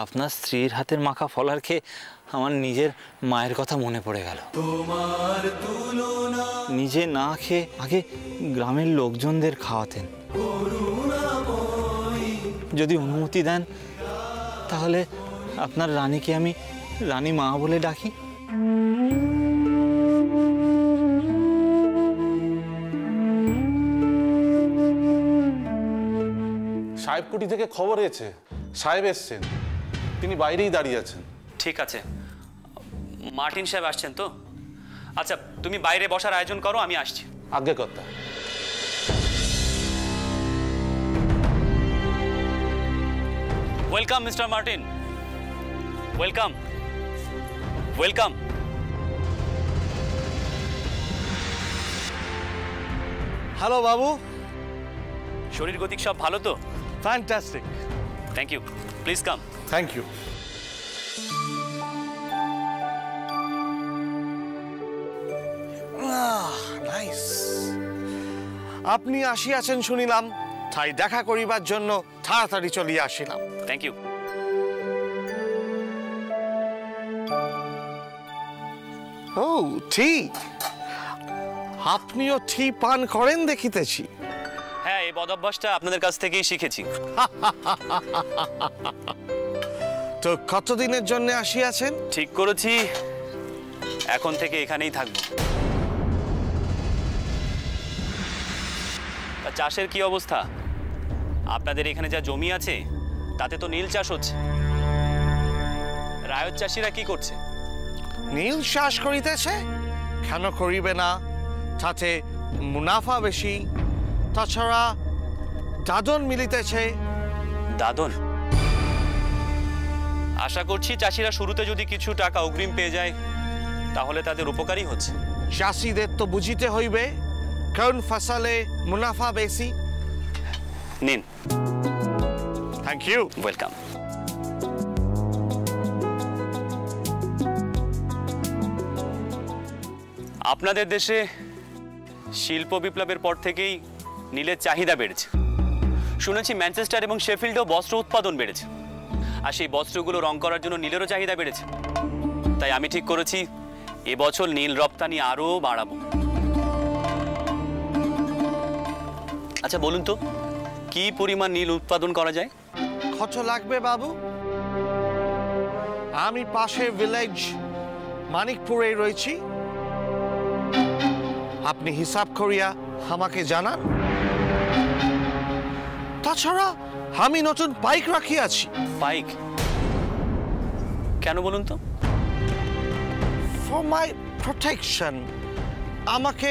আপনার স্ত্রীর হাতের মাখা ফলার খেয়ে আমার নিজের মায়ের কথা মনে পড়ে গেল। নিজে না খেয়ে আগে গ্রামের লোকজনদের খাওয়াতেন। যদি অনুমতি দেন তাহলে আপনার রানীকে আমি রানী মা বলে ডাকি। সাহেব কুটি থেকে খবর এসেছে, সাহেব এসছেন, তিনি বাইরেই দাঁড়িয়ে আছেন। ঠিক আছে, মার্টিন সাহেব আসছেন তো? আচ্ছা, তুমি বাইরে বসার আয়োজন করো, আমি আসছি। আজ্ঞে কর্তা। Welcome mister Martin, welcome welcome. Hello বাবু। শরীর গতিক সব ভালো তো? Fantastic. Thank you, please come. Thank you. Nice. আপনি আসিয়াছেন শুনিলাম, তাই দেখা করিবার জন্য তাড়াতাড়ি চলিয়া আসিলাম। Thank you. ও ঠিক, আপনিও টি পান করেন দেখিতেছি। হ্যাঁ, এই বদভ্যাসটা আপনাদের কাছ থেকেই শিখেছি। তো কতদিনের জন্য আসিয়াছেন? ঠিক করেছি এখন থেকে এখানেই থাকবো। তা চাষের কি অবস্থা? আপনাদের এখানে যা জমি আছে তাতে তো নীল চাষ হচ্ছে। রায়ত চাষিরা কি করছে? নীল চাষ করিতেছে, কেন করিবে না? তাতে মুনাফা বেশি, তাছাড়া দাদন মিলিতেছে। দাদন? আশা করছি চাষিরা শুরুতে যদি কিছু টাকা অগ্রিম পেয়ে যায় তাহলে তাদের উপকারই হচ্ছে। চাষিদের তো বুঝিতে হইবে কোন ফসলে মুনাফা বেশি। নিন। Thank you. ওয়েলকাম। আপনাদের দেশে শিল্প বিপ্লবের পর থেকেই নীলের চাহিদা বেড়েছে। শুনেছি ম্যানচেস্টার এবং শেফিল্ডেও বস্ত্র উৎপাদন বেড়েছে, আর সেই বস্ত্রগুলো রং করার জন্য নীলেরও চাহিদা বেড়েছে। তাই আমি ঠিক করেছি এবছর নীল রপ্তানি আরও বাড়াবো। আচ্ছা বলুন তো, কি পরিমাণ নীল উৎপাদন করা যায়? কত লাগবে বাবু? আমি পাশের ভিলেজ মানিকপুরে রয়েছি, আপনি হিসাব করিয়া আমাকে জানান। তাছাড়া আমি নতুন পাইক রাখিয়াছি। পাইক? কেন বলুন তো? ফর মাই প্রোটেকশন, আমাকে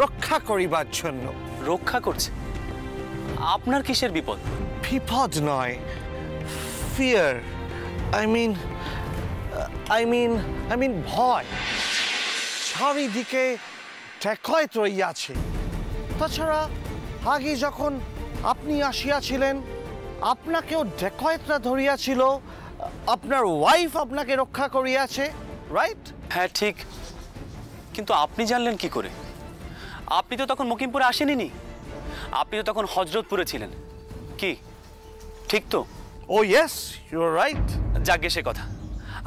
রক্ষা করিবার জন্য। রক্ষা করছে? আপনার কিসের বিপদ? বিপদ নয়, ফিয়ার। আই মিন ভয়। চারিদিকে ঠেকয়ত রইয়াছে। তাছাড়া আগে যখন আপনি আসিয়াছিলেন আপনাকেও ডেকয়েতরা ধরিয়াছিল, আপনার ওয়াইফ আপনাকে রক্ষা করিয়াছে, রাইট? হ্যাঁ ঠিক, কিন্তু আপনি জানলেন কি করে? আপনি তো তখন মকিমপুরে আসেননি, আপনি তো তখন হজরতপুরে ছিলেন। কি ঠিক তো? ও ইয়েস, ইউ আর রাইট। যাজ্ঞে সে কথা।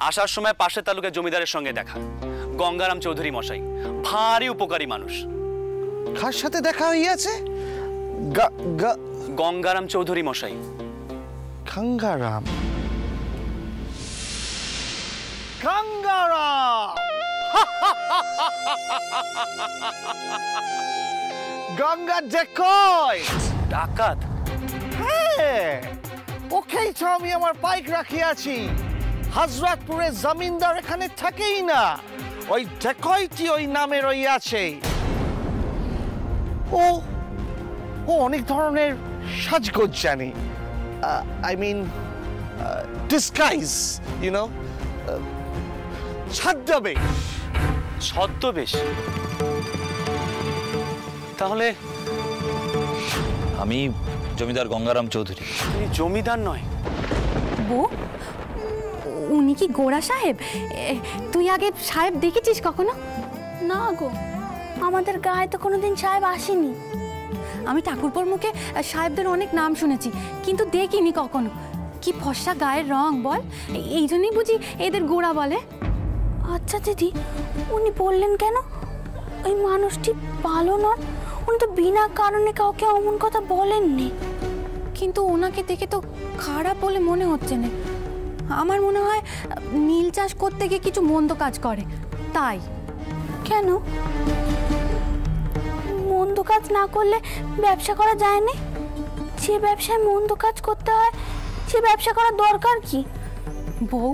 আসার সময় পাশের তালুকের জমিদারের সঙ্গে দেখা, গঙ্গারাম চৌধুরী মশাই, ভারী উপকারী মানুষ। কার সাথে দেখা হইয়াছে? গঙ্গারাম চৌধুরী মশাই। গঙ্গারাম? গঙ্গারাম গঙ্গা ডেকয়েত, ডাকাত? হ্যাঁ, ওকেই তো আমি আমার পাইক রাখিয়াছি। হযরতপুরে জমিনদার এখানে থাকেই না, ওই ডেকয়েতই ওই নামে রইয়াছে। ও অনেক ধরনের সাজগোজ জানে। I mean disguise, you know, ছদ্মবেশ। ছদ্মবেশ? তাহলে আমি জমিদার গঙ্গারাম চৌধুরী। তিনি জমিদার নয়? বউ, উনি কি গোড়া সাহেব? তুই আগে সাহেব দেখেছিস কখনো? না গো, আমাদের গায়ে তো কোনোদিন সাহেব আসেনি। আমি ঠাকুরপোর মুখে সাহেবদের অনেক নাম শুনেছি, কিন্তু দেখিনি কখনো। কি ফর্সা গায়ের রং বল, এই জন্যই বুঝি এদের গোড়া বলে। আচ্ছা দিদি, উনি বললেন কেন? ওই মানুষটি ভালো নন, উনি তো বিনা কারণে কাউকে অমন কথা বলেননি। কিন্তু ওনাকে দেখে তো খারাপ বলে মনে হচ্ছে না। আমার মনে হয় নীল চাষ করতে গিয়ে কিছু মন্দ কাজ করে, তাই। কেন? মন্দ কাজ না করলে ব্যবসা করা যায় না? যে ব্যবসায় মন্দ কাজ করতে হয় সে ব্যবসা করার দরকার কি? বউ,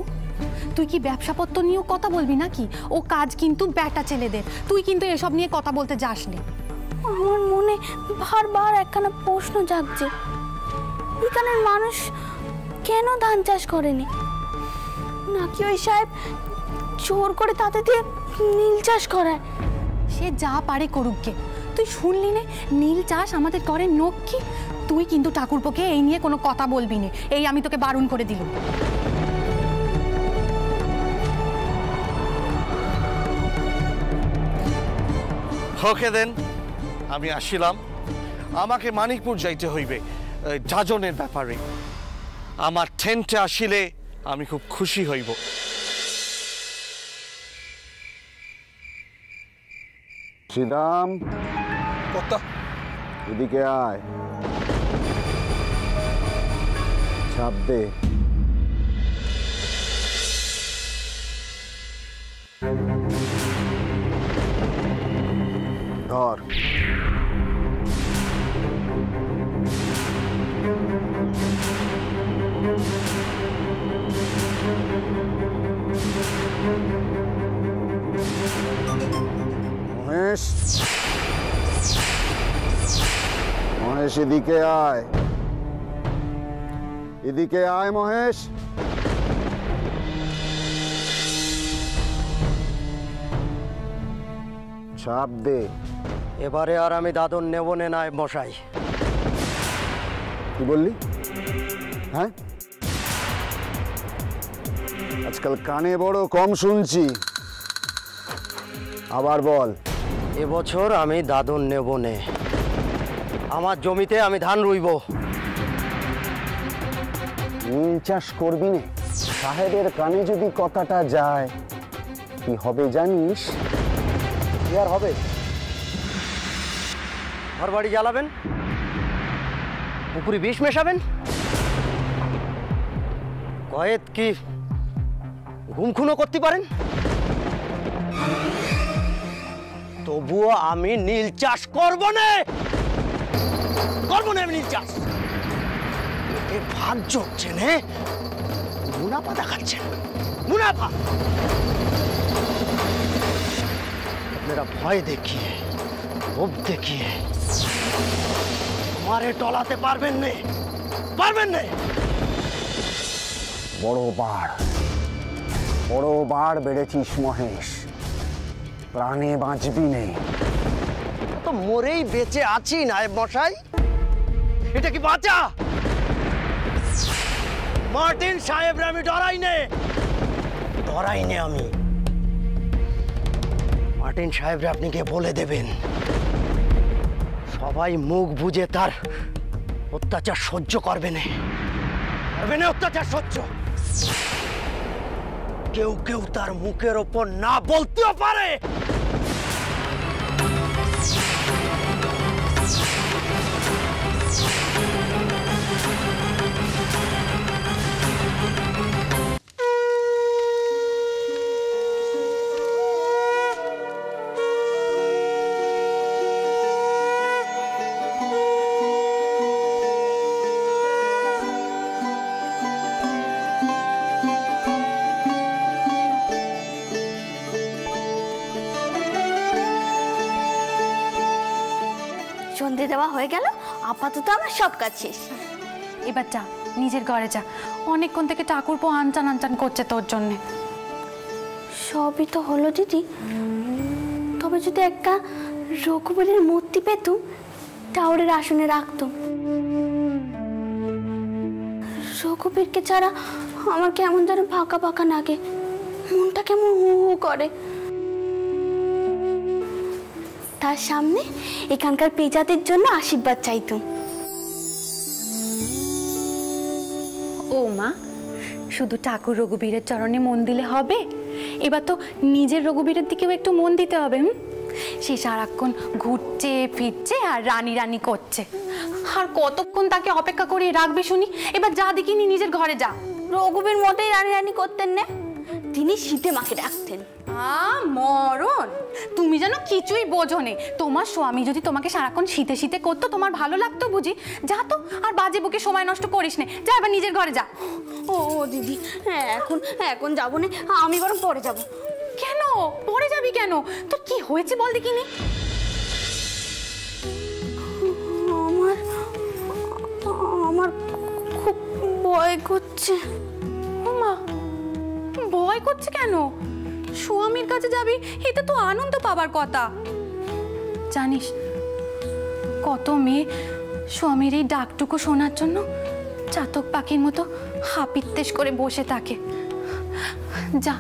তুই কি ব্যবসাপত্র নিয়েও কথা বলবি নাকি? ও কাজ কিন্তু বেটা ছেলেদের, তুই কিন্তু এসব নিয়ে কথা বলতে যাস নি। আমার মনে বারবার একখানা প্রশ্ন জাগছে, এখানের মানুষ কেন ধান চাষ করেনি? নাকি ওই সাহেব জোর করে তাতে দিয়ে নীল চাষ করায়? সে যা পারে করুককে। তুই শুনলি নে নীল চাষ আমাদের করে নক্ষী? তুই কিন্তু ঠাকুরপোকে এই নিয়ে কোনো কথা বলবি না, এই আমি তোকে বারণ করে দিলাম। ওকে দেন, আমি আসিলাম। আমাকে মানিকপুর যাইতে হইবে যাজনের ব্যাপারে। আমার টেন্টে আসিলে আমি খুব খুশি হইব। শ্রীরাম, এদিকে আয়, ছাপ দে। ধর। মহেশ, মহেশ এদিকে আয়, এদিকে আয় মহেশ। ছাপ দে। এবারে আর আমি দাদন নেব না মশাই। কি বললি? হ্যাঁ, আজকাল কানে বড় কম শুনছি, আবার বল। এবছর আমি দাদন নেব নে, আমার জমিতে আমি ধান রুইব। নীল চাষ করবি না? সাহেবের কানে যদি কথাটা যায় কি হবে জানিস? কি আর হবে? ঘর বাড়ি জ্বালাবেন, পুকুরে বিষ মেশাবেন, কয়েদ কি গুমখুনও করতে পারেন। তবুও আমি নীল চাষ করব না, আমি নীল চাষ। ভাগ জমছে নে, মুনাফা দেখাচ্ছেন, মুনাফা। আপনারা ভয় দেখিয়ে, লোভ দেখিয়ে আমারে টলাতে পারবেন না, পারবেন না। বড় বার বেড়েছিস মহেশ, প্রাণে বাঁচবি নেই। তো মরেই বেঁচে আছি নায়েব মশাই, এটা কি বাঁচা? মার্টিন সাহেবরে আমি ডরাই নে, আমি মার্টিন সাহেবরে আপনি কে বলে দেবেন, সবাই মুখ বুজে তার অত্যাচার সহ্য করবে না, অত্যাচার সহ্য। কেউ কেউ তার মুখের ওপর না বলতেও পারে। সন্ধে দেওয়া হয়ে গেল, আপাতত আমার সব কাজ শেষ। এবার যা, নিজের ঘরে যা, অনেকক্ষণ থেকে ঠাকুরপো আনচান আনচান করছে তোর জন্যে। সবই তো হলো দিদি, তবে যদি একটা রঘুবীরের মূর্তি পেতুম, টাওয়ারের আসনে রাখতুম। রঘুবীরকে ছাড়া আমার কেমন যেন ফাঁকা ফাঁকা লাগে, মনটা কেমন হু হু করে। তার সামনে এখানকার পেজাদের জন্য আশীর্বাদ চাইতুম। ও মা, শুধু ঠাকুর রঘুবীরের চরণে মন দিলে হবে? এবার তো নিজের রঘুবীরের দিকেও একটু মন দিতে হবে। সে সারাক্ষণ ঘুরছে ফিরছে আর রানী রানী করছে, আর কতক্ষণ তাকে অপেক্ষা করে রাখবে শুনি? এবার যা দেখিনি নিজের ঘরে যা। রঘুবীর মোটেই রানী রানী করতেন না, তিনি শীতে মাকে ডাকতেন। মরণ, তুমি যেন কিছুই বোঝো নে। তোমার স্বামী যদি তোমাকে সারাক্ষণ শীতে শীতে করতো তোমার ভালো লাগতো বুঝি? যা তো, আর বাজে বুকে সময় নষ্ট করিস নে, যা এবার নিজের ঘরে যা। ও দিদি, এখন যাবো না, আমি বরং পরে যাব। কেন পরে যাবি কেন? তোর কি হয়েছে বল দেখিনি। আমার খুব ভয় করছে। মা, ভয় করছে কেন? স্বামীর কাছে যাবি, এটা তো আনন্দ পাবার কথা। জানিস কত মেয়ে স্বামীর এই ডাকটুকু শোনার জন্য চাতক পাখির মতো হাপিত্তেশ করে বসে থাকে। যা,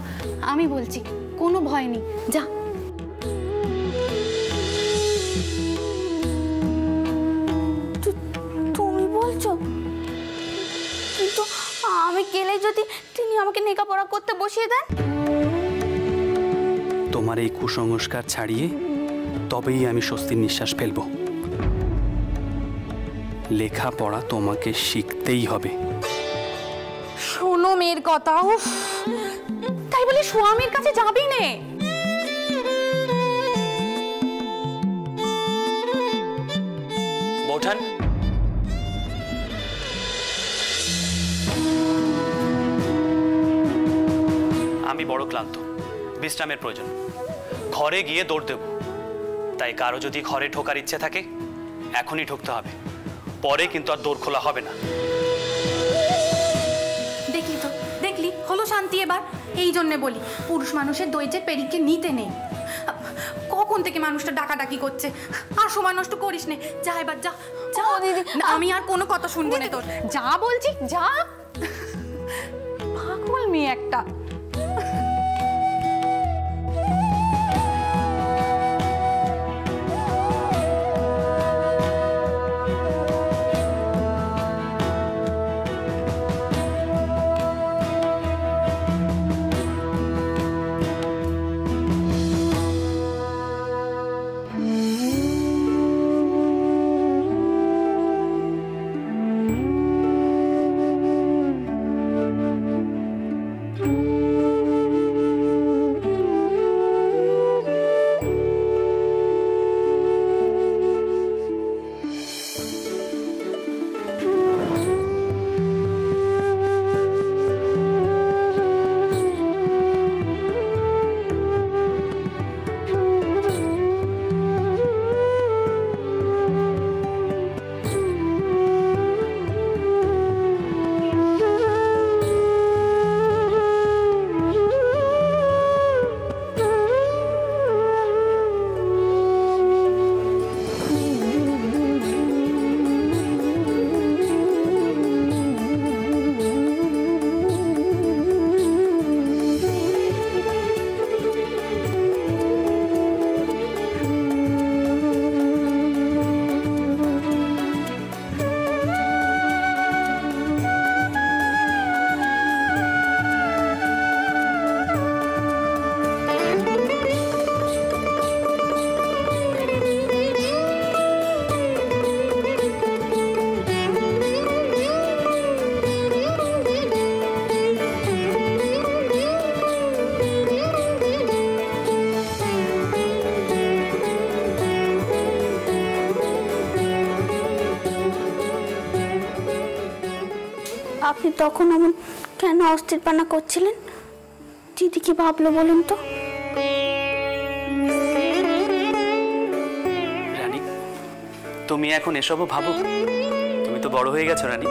আমি বলছি কোনো ভয় নেই, যা। তুমি বলছো? কিন্তু আমি গেলে যদি তিনি আমাকে লেখাপড়া করতে বসিয়ে দেন? তোমার এই কুসংস্কার ছাড়িয়ে তবেই আমি স্বস্তির নিঃশ্বাস ফেলবো। লেখাপড়া তোমাকে শিখতেই হবে। শোনো মেয়ের কথা। উফ, তাই বলে স্বামীর কাছে যাবি নে? বৌঠান, আমি বড় ক্লান্ত, বিশ্রামের প্রয়োজন। ঘরে গিয়ে দৌড় দেব। তাই কারো যদি ঘরে ঢোকার ইচ্ছে থাকে এখনই ঢুকতে হবে, পরে কিন্তু আর দৌড় খোলা হবে না। দেখলি হলো শান্তি এবার। এই জন্য বলি পুরুষ মানুষের ধৈর্যের পেরিকে নিতে নেই। কখন থেকে মানুষটা ডাকাডাকি করছে, আর সময় নষ্ট করিস নে, যা এবার যা। যা দিদি, আমি আর কোনো কথা শুনবো না তোর। যা বলছি, যা। পাগল মেয়ে একটা। আপনি তখন এমন কেন অস্থিরপানা করছিলেন? দিদি কি ভাবলো বলুন তো? রানী, তুমি এখন এসবও ভাবো? তুমি তো বড় হয়ে গেছো রানী।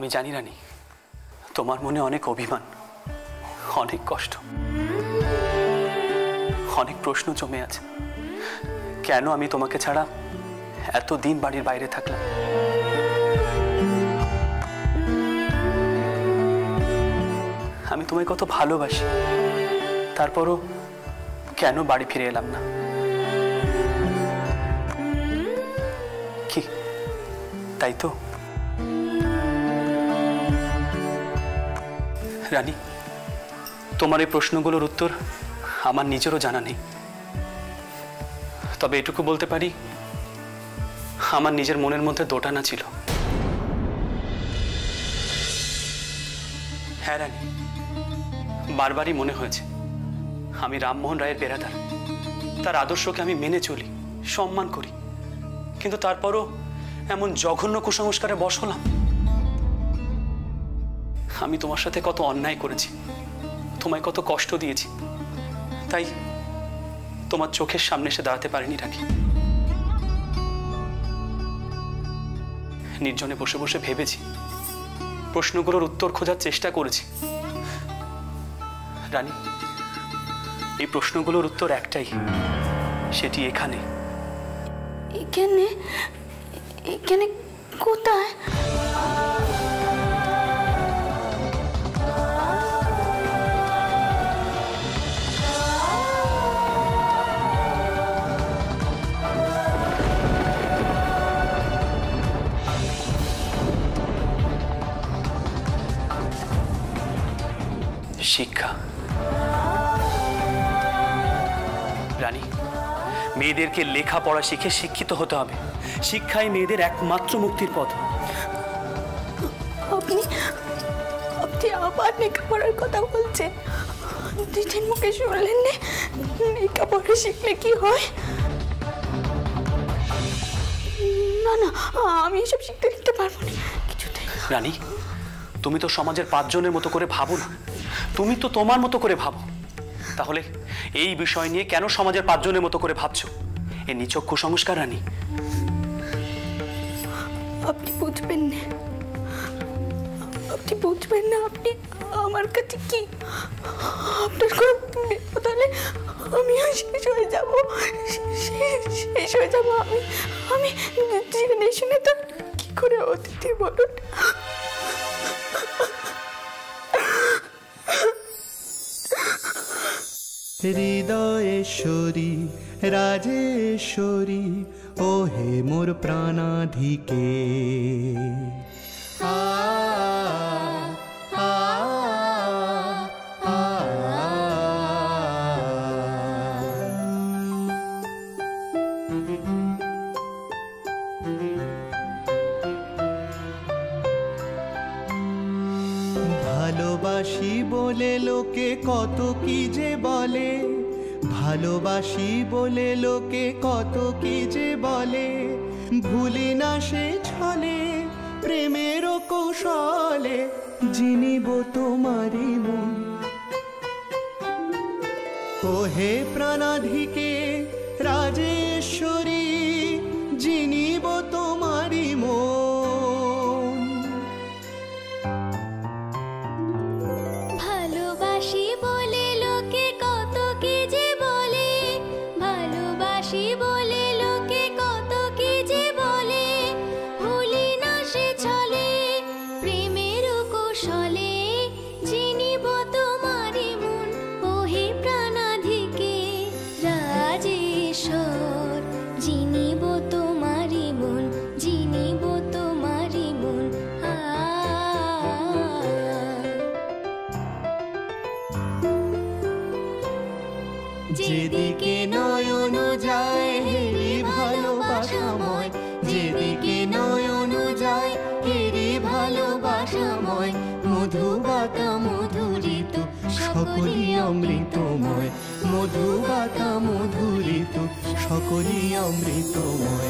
আমি জানি রানী, তোমার মনে অনেক অভিমান, অনেক কষ্ট, অনেক প্রশ্ন জমে আছে। কেন আমি তোমাকে ছাড়া এতদিন বাড়ির বাইরে থাকলাম? আমি তোমায় কত ভালোবাসি, তারপরও কেন বাড়ি ফিরে এলাম না? কি তাই তো রানী? তোমার এই প্রশ্নগুলোর উত্তর আমার নিজেরও জানা নেই, তবে এটুকু বলতে পারি, আমার নিজের মনের মধ্যে দোটানা ছিল। হ্যাঁ রানী, বারবারই মনে হয়েছে আমি রামমোহন রায়ের পেরাদার, তার আদর্শকে আমি মেনে চলি, সম্মান করি, কিন্তু তারপরও এমন জঘন্য কুসংস্কারে বশ হলাম। আমি তোমার সাথে কত অন্যায় করেছি, তোমায় কত কষ্ট দিয়েছি, তাই তোমার চোখের সামনে এসে দাঁড়াতে পারিনি রানী। নির্জনে বসে বসে ভেবেছি, প্রশ্নগুলোর উত্তর খোঁজার চেষ্টা করেছি। রানী, এই প্রশ্নগুলোর উত্তর একটাই, সেটি এখানে। এখানে? এখানে কোথায়? শিক্ষা। রানী, মেয়েদেরকে লেখাপড়া শিখে শিক্ষিত হতে হবে। শিক্ষাই মেয়েদের একমাত্র মুক্তির পথ। আপনি আবার লেখাপড়ার কথা বলছেন? দিদির মুখে শুনলেন না? লেখাপড়া শিখলে কি হয়? না না, আমি এসব শিখতে লিখতে পারবো না কিছুতে। রানী, তুমি তো সমাজের 5 জনের মতো করে ভাবো না, তুমি তো তোমার মতো করে ভাবো। তাহলে এই বিষয় নিয়ে কেন সমাজের 5 জনের মতো করে ভাবছো? এ নিছক কুসংস্কার রানী। আপনি বুঝবেন না, আপনি বুঝবেন না। আপনি আমার কাছে কি? আপনার কোনো বিপদ হলে আমিও শেষ হয়ে যাব, শেষ হয়ে যাব। আমি জেনে শুনে তো কি করে অতিথি বলুন? হৃদয়েশ্বরী রাজেশ্বরী ও হে মোর প্রাণাধিকে। ভালোবাসি বলে লোকে কত কি যে বলে, ভালোবাসি বলে লোকে কত কি যে বলে, ভুলি না সে ছলে প্রেমের কৌশলে, জিনিব তোমারি মন ও হে প্রাণাধিকে রাজেশ্বরী, জিনিব তোমারি মন। ভালোবাসি বলে লোকে কত কি যে বলে, ভালোবাসি বলে লোকে কত কি যে বলে, ভুলি না সে ছলে প্রেমের কৌশলে, জিনিব তোমারি মন ও হে প্রাণাধিকে রাজেশ্বর, জিনিব তোমারি মন, জিনিব তোমারি মন। যেদিকে নয়ন যায় হেরি ভালোবাসাময়, যেদিকে নয়ন যায় হেরি ভালোবাসাময়, মধুবাতা মধুরিত সকলি অমৃতময়, মধুবাতা মধুরিত সকলি অমৃতময়।